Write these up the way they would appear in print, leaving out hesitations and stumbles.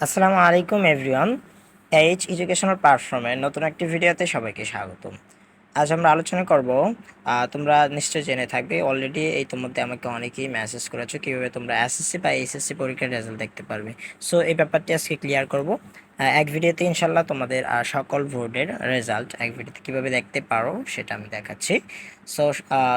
আসসালামু আলাইকুম everyone. H educational প্ল্যাটফর্মের নতুন একটি ভিডিওতে সবাইকে স্বাগতম। আজ আমরা আলোচনা করব, তোমরা নিশ্চয়ই জেনে থাকবে, অলরেডি এই মধ্যে আমাকে অনেকেই মেসেজ করেছো কীভাবে তোমরা এসএসসি বা এইচএসসি পরীক্ষার রেজাল্ট দেখতে পারবে। সো এই ব্যাপারটি আজকে ক্লিয়ার করব। এক ভিডিওতে ইনশাল্লাহ তোমাদের সকল বোর্ডের রেজাল্ট এক ভিডিওতে কীভাবে দেখতে পারো সেটা আমি দেখাচ্ছি। সো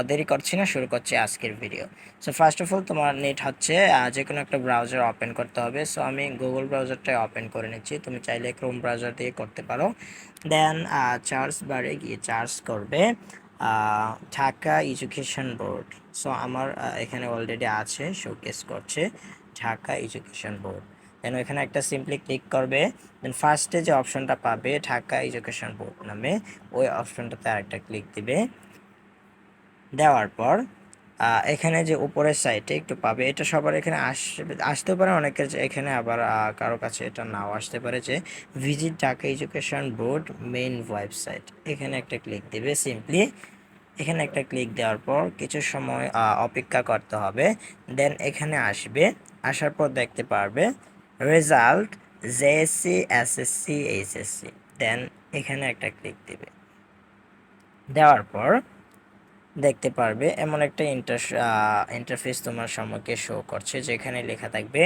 দেরি করছি না, শুরু করছি আজকের video. So first of all তোমার নেট হচ্ছে যে কোনো একটা ব্রাউজার ওপেন করতে হবে। সো আমি গুগল ব্রাউজারটাই ওপেন করে নিচ্ছি, তুমি চাইলে ক্রোম ব্রাউজার দিয়ে করতে পারো। দেন চার্জ বারে গিয়ে চার্জ করবে ঢাকা এডুকেশন বোর্ড। সো আমার এখানে অলরেডি আছে, শোকেস করছে ঢাকা এডুকেশন বোর্ড। দেন এখানে একটা সিম্পলি ক্লিক করবে। দেন ফার্স্টে যে অপশনটা পাবে ঢাকা এডুকেশন বোর্ড নামে, ওই অপশনটাতে আরেকটা ক্লিক দিবে। দেওয়ার পর এখানে যে উপরের সাইটে একটু পাবে, এটা সবার এখানে আসতে পারে, অনেকের এখানে আবার কারো কাছে এটা নাও আসতে পারে, যে visit Dhaka education board main website. এখানে একটা ক্লিক দিবে সিম্পলি। এখানে একটা ক্লিক দেওয়ার পর কিছু সময় অপেক্ষা করতে হবে। দেন এখানে আসবে, আসার পর দেখতে পারবে রেজাল্ট জেএসসি এসএসসি এইচএসসি। দেন এখানে একটা ক্লিক দিবে। দেওয়ার পর দেখতে পারবে এমন একটা ইন্টারফেস তোমার সম্মুখে শো করছে, যেখানে লেখা থাকবে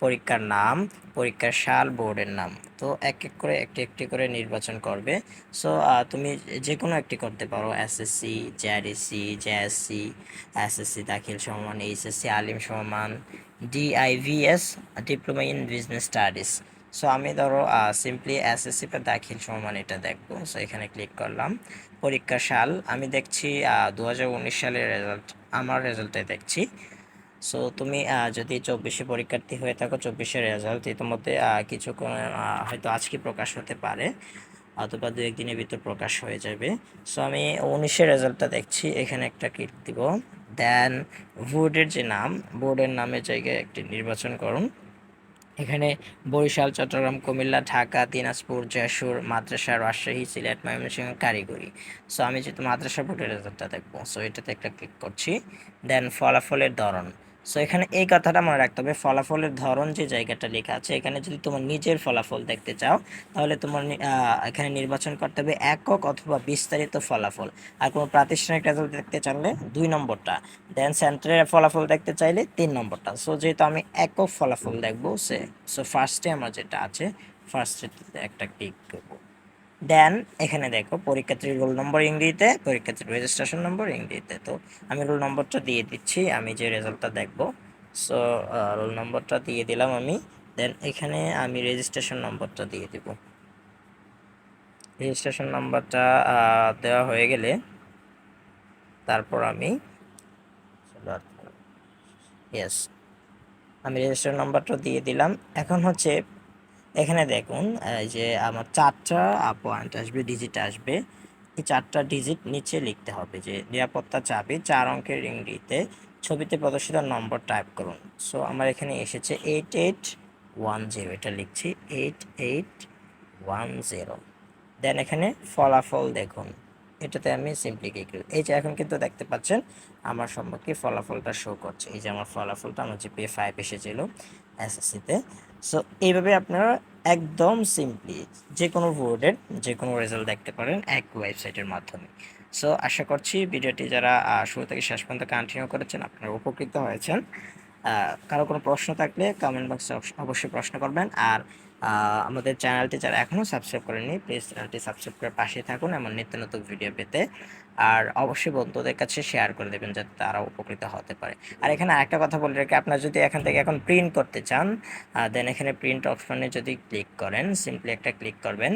পরীক্ষার নাম, পরীক্ষার সাল, বোর্ডের নাম। তো এক এক করে একটি একটি করে নির্বাচন করবে। সো তুমি যে কোনো একটি করতে পারো, এসএসসি, জেআরইসি, জেএসসি, এসএসসি দাখিল সমান, এইচএসসি আলিম সমান, DIBS diploma in business studies. So আমি ধরো সিম্পলি এসএসসি পে দাখিল সমান এটা দেখবো। সো এখানে ক্লিক করলাম। পরীক্ষার সাল আমি দেখছি 2019 সালের রেজাল্ট, আমার রেজাল্টে দেখছি। সো তুমি যদি 24 পরীক্ষার্থী হয়ে থাকো, 24-এর রেজাল্ট ইতিমধ্যে কিছুক্ষণ হয়তো আজকে প্রকাশ হতে পারে, অথবা 2-1 দিনের ভিতর প্রকাশ হয়ে যাবে। সো আমি 19-এর রেজাল্টটা দেখছি, এখানে একটা ক্লিক দিব। দেন বোর্ডের যে নাম, বোর্ডের নামের জায়গায় একটি নির্বাচন করুন। এখানে বরিশাল, চট্টগ্রাম, কুমিল্লা, ঢাকা, দিনাজপুর, যশোর, মাদ্রাসা, রাজশাহী, সিলেট, ময়মনসিংহ, কারিগরি। সো আমি যেহেতু মাদ্রাসা বোর্ডের রেজাল্টটা দেখবো, সো এটাতে একটা ক্লিক করছি। দেন ফলাফলের ধরন। সো এখানে এই কথাটা মনে রাখতে হবে, ফলাফলের ধরন যে জায়গাটা লেখা আছে, এখানে যদি তোমার নিজের ফলাফল দেখতে চাও, তাহলে তোমার এখানে নির্বাচন করতে হবে একক অথবা বিস্তারিত ফলাফল। আর কোনো প্রাতিষ্ঠানিক রেজাল্ট দেখতে চাইলে 2 নম্বরটা। দেন সেন্টারের ফলাফল দেখতে চাইলে 3 নম্বরটা। সো যেহেতু আমি একক ফলাফল দেখবো, সো ফার্স্টে আমার যেটা আছে, ফার্স্টে একটা ক্লিক করবো। দেন এখানে দেখো পরীক্ষার্থীর রোল নম্বর ইংরেজিতে, পরীক্ষার্থীর রেজিস্ট্রেশন নম্বর ইংরেজিতে। তো আমি রোল নম্বরটা দিয়ে দিচ্ছি, আমি যে রেজাল্টটা দেখবো। সো রোল নম্বরটা দিয়ে দিলাম আমি। দেন এখানে আমি রেজিস্ট্রেশন নম্বরটা দিয়ে দিব। রেজিস্ট্রেশন নাম্বারটা দেওয়া হয়ে গেলে তারপর আমি ইয়েস, আমি রেজিস্ট্রেশন নাম্বারটা দিয়ে দিলাম। এখন হচ্ছে এখানে দেখুন যে আমার 4টা পয়েন্ট আসবে, ডিজিট আসবে। এই 4টা ডিজিট নিচে লিখতে হবে, যে নিরাপত্তা চাবি 4 অঙ্কের ইংরেজিতে, ছবিতে প্রদর্শিত নম্বর টাইপ করুন। সো আমার এখানে এসেছে 8810, এটা লিখছি 8810। দেন এখানে ফলাফল দেখুন, এটাতে আমি সিম্পলি ক্লিক করি। এই যে এখন কিন্তু দেখতে পাচ্ছেন আমার সম্মুখে ফলাফলটা শো করছে। এই যে আমার ফলাফলটা, আমার জিপিএ 5 এসেছিল এসএসসিতে। সো এইভাবে আপনারা একদম সিম্পলি যে কোনো বোর্ডের যে কোনো রেজাল্ট দেখতে পারেন এক ওয়েবসাইটের মাধ্যমে। সো আশা করছি ভিডিওটি যারা শুরু থেকে শেষ পর্যন্ত কন্টিনিউ করেছেন আপনারা উপকৃত হয়েছেন। কারো কোনো প্রশ্ন থাকলে কমেন্ট বক্সে অবশ্যই প্রশ্ন করবেন। আর আমাদের চ্যানেলটি যারা এখনও সাবস্ক্রাইব করেননি, প্লিজ চ্যানেলটি সাবস্ক্রাইব করে পাশে থাকুন এমন নিত্য নতুন ভিডিও পেতে। আর অবশ্যই বন্ধুদের কাছে শেয়ার করে দেবেন যাতে তারা উপকৃত হতে পারে। আর এখানে আরেকটা কথা বলে রাখি, আপনারা যদি এখান থেকে এখন প্রিন্ট করতে চান, দেন এখানে প্রিন্ট অপশনে যদি ক্লিক করেন, সিম্পলি একটা ক্লিক করবেন।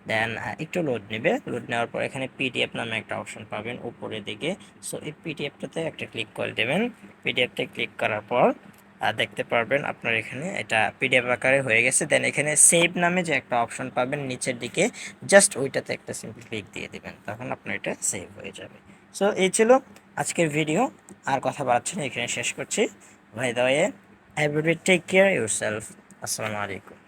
দেন একটু লোড নেবে, লোড নেওয়ার পর এখানে পিডিএফ নামে একটা অপশন পাবেন উপরের দিকে। সো এই পিডিএফটাতে একটা ক্লিক করে দেবেন। পিডিএফতে ক্লিক করার পর দেখতে পারবেন আপনার এখানে এটা পিডিএফ আকারে হয়ে গেছে। দেন এখানে সেভ নামে যে একটা অপশন পাবেন নিচের দিকে, জাস্ট ওইটাতে একটা সিম্পল ক্লিক দিয়ে দিবেন, তখন আপনার এটা সেভ হয়ে যাবে। সো এই ছিল আজকের ভিডিও, আর কথা বাড়াচ্ছি না, এখানে শেষ করছি। By the way, everybody take care yourself. আসসালামু আলাইকুম।